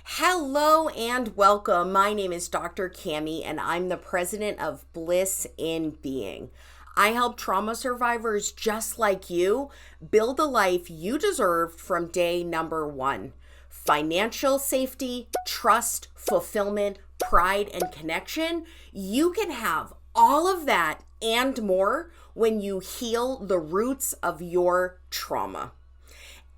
Hello and welcome. My name is Dr. Cammy and I'm the president of Bliss in Being. I help trauma survivors just like you build the life you deserved from day number one. Financial safety, trust, fulfillment, pride, and connection. You can have all of that and more when you heal the roots of your trauma.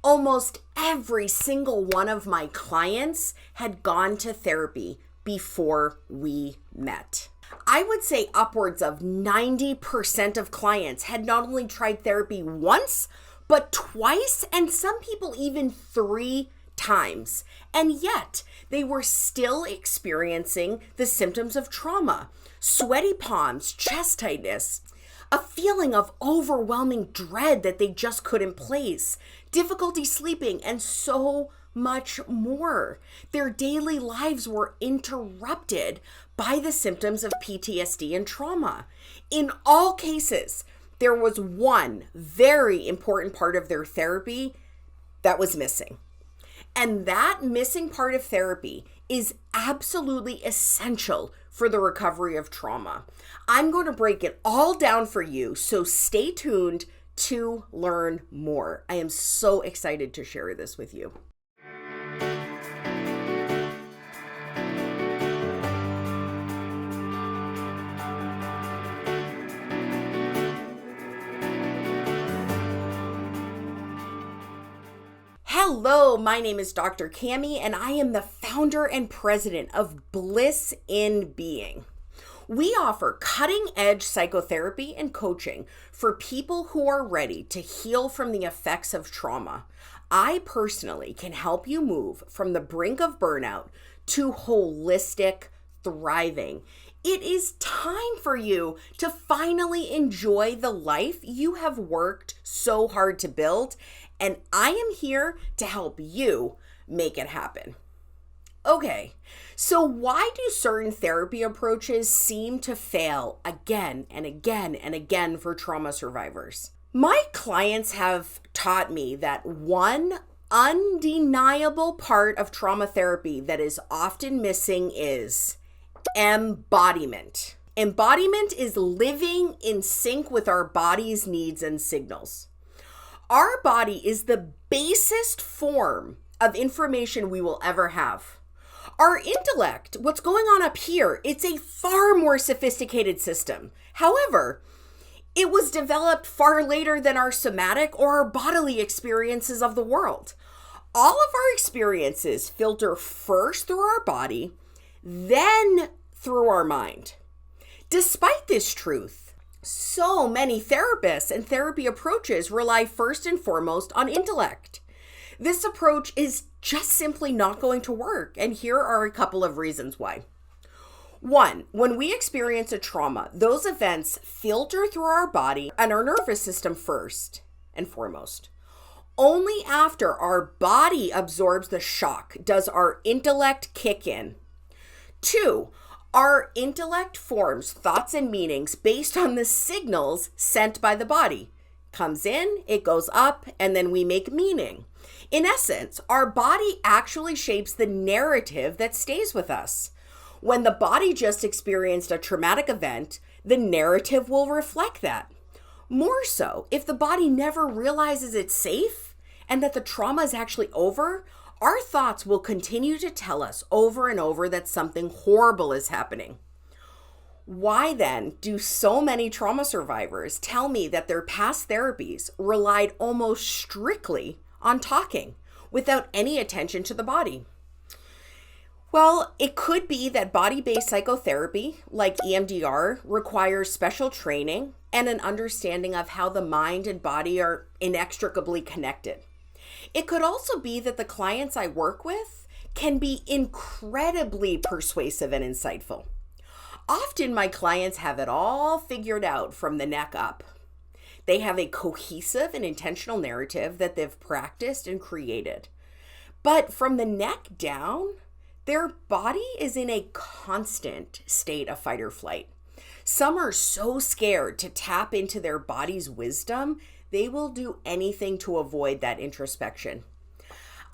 Almost every single one of my clients had gone to therapy before we met. I would say upwards of 90% of clients had not only tried therapy once, but twice, and some people even 3 times. And yet they were still experiencing the symptoms of trauma: sweaty palms, chest tightness, a feeling of overwhelming dread that they just couldn't place, difficulty sleeping, and so much more. Their daily lives were interrupted by the symptoms of PTSD and trauma. In all cases, there was one very important part of their therapy that was missing. And that missing part of therapy is absolutely essential for the recovery of trauma. I'm going to break it all down for you, so stay tuned to learn more. I am so excited to share this with you. Hello, my name is Dr. Cammy, and I am the founder and president of Bliss in Being. We offer cutting-edge psychotherapy and coaching for people who are ready to heal from the effects of trauma. I personally can help you move from the brink of burnout to holistic thriving. It is time for you to finally enjoy the life you have worked so hard to build, and I am here to help you make it happen. Okay, so why do certain therapy approaches seem to fail again and again and again for trauma survivors? My clients have taught me that one undeniable part of trauma therapy that is often missing is embodiment. Embodiment is living in sync with our body's needs and signals. Our body is the basest form of information we will ever have. Our intellect, what's going on up here, it's a far more sophisticated system. However, it was developed far later than our somatic or our bodily experiences of the world. All of our experiences filter first through our body, then through our mind. Despite this truth, so many therapists and therapy approaches rely first and foremost on intellect. This approach is just simply not going to work, and here are a couple of reasons why. 1, when we experience a trauma, those events filter through our body and our nervous system first and foremost. Only after our body absorbs the shock does our intellect kick in. 2, our intellect forms thoughts and meanings based on the signals sent by the body. Comes in, it goes up, and then we make meaning. In essence, our body actually shapes the narrative that stays with us. When the body just experienced a traumatic event, the narrative will reflect that. More so, if the body never realizes it's safe and that the trauma is actually over, our thoughts will continue to tell us over and over that something horrible is happening. Why then do so many trauma survivors tell me that their past therapies relied almost strictly on talking without any attention to the body? Well, it could be that body-based psychotherapy, like EMDR, requires special training and an understanding of how the mind and body are inextricably connected. It could also be that the clients I work with can be incredibly persuasive and insightful. Often my clients have it all figured out from the neck up. They have a cohesive and intentional narrative that they've practiced and created. But from the neck down, their body is in a constant state of fight or flight. Some are so scared to tap into their body's wisdom, they will do anything to avoid that introspection.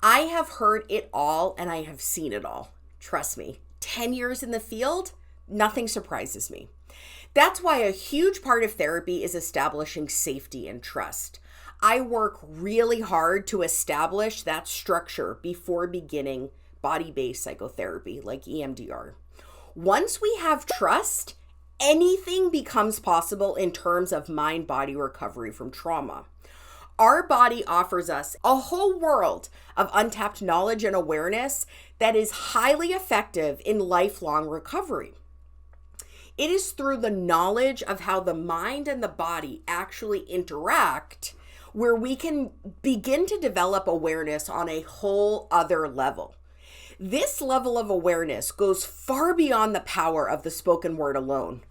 I have heard it all and I have seen it all. Trust me, 10 years in the field, nothing surprises me. That's why a huge part of therapy is establishing safety and trust. I work really hard to establish that structure before beginning body-based psychotherapy like EMDR. Once we have trust, anything becomes possible in terms of mind-body recovery from trauma. Our body offers us a whole world of untapped knowledge and awareness that is highly effective in lifelong recovery. It is through the knowledge of how the mind and the body actually interact where we can begin to develop awareness on a whole other level. This level of awareness goes far beyond the power of the spoken word alone.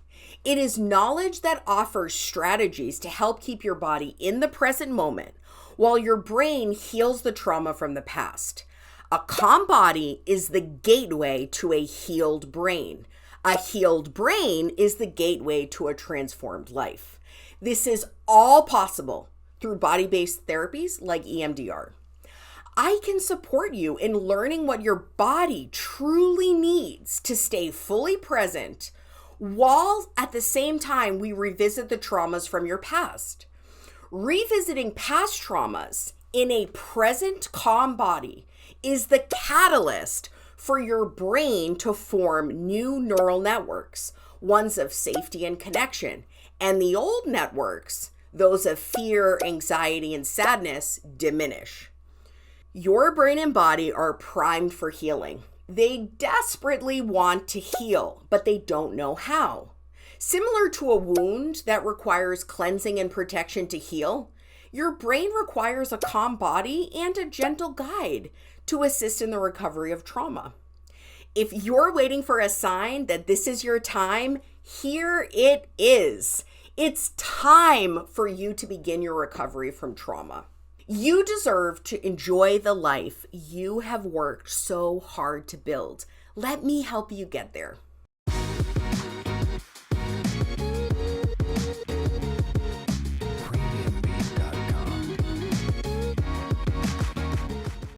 It is knowledge that offers strategies to help keep your body in the present moment while your brain heals the trauma from the past. A calm body is the gateway to a healed brain. A healed brain is the gateway to a transformed life. This is all possible through body-based therapies like EMDR. I can support you in learning what your body truly needs to stay fully present while at the same time we revisit the traumas from your past. Revisiting past traumas in a present calm body is the catalyst for your brain to form new neural networks, ones of safety and connection, and the old networks, those of fear, anxiety, and sadness, diminish. Your brain and body are primed for healing. They desperately want to heal, but they don't know how. Similar to a wound that requires cleansing and protection to heal, your brain requires a calm body and a gentle guide to assist in the recovery of trauma. If you're waiting for a sign that this is your time, here it is. It's time for you to begin your recovery from trauma. You deserve to enjoy the life you have worked so hard to build. Let me help you get there.